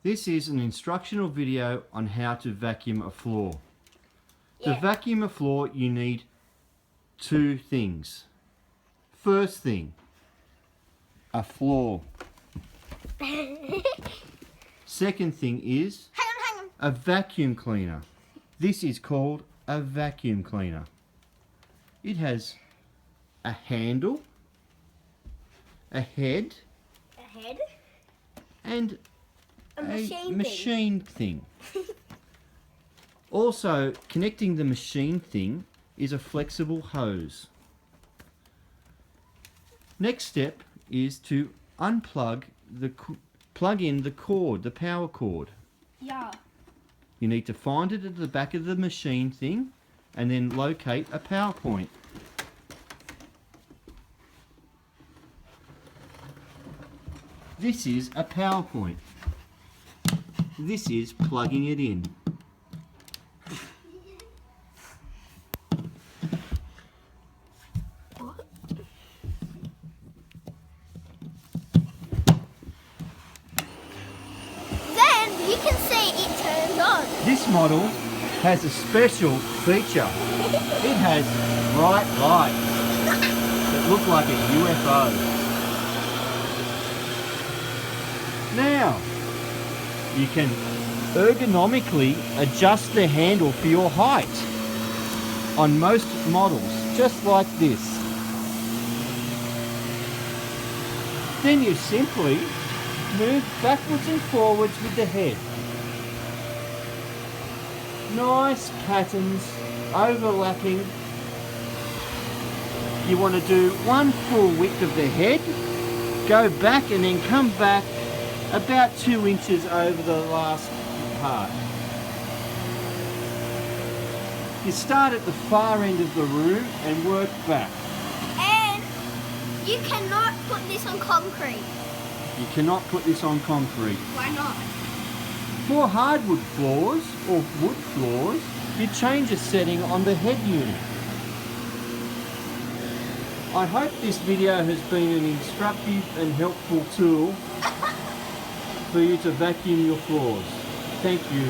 This is an instructional video on how to vacuum a floor. To vacuum a floor, you need two things. First thing, a floor. Second thing is Hang on. a vacuum cleaner. This is called a vacuum cleaner. It has a handle, a head, and A machine thing. Also, connecting the machine thing is a flexible hose. Next step is to unplug plug in the cord, the power cord. Yeah. You need to find it at the back of the machine thing and then locate a power point. This is a power point. This is plugging it in. Then you can see it turns on. This model has a special feature. It has bright lights that look like a UFO. Now, you can ergonomically adjust the handle for your height on most models, just like this. Then you simply move backwards and forwards with the head. Nice patterns, overlapping. You want to do one full width of the head, go back and then come back about 2 inches over the last part. You start at the far end of the room and work back. And you cannot put this on concrete. You cannot put this on concrete. Why not? For hardwood floors or wood floors, you change the setting on the head unit. I hope this video has been an instructive and helpful tool for you to vacuum your floors. Thank you.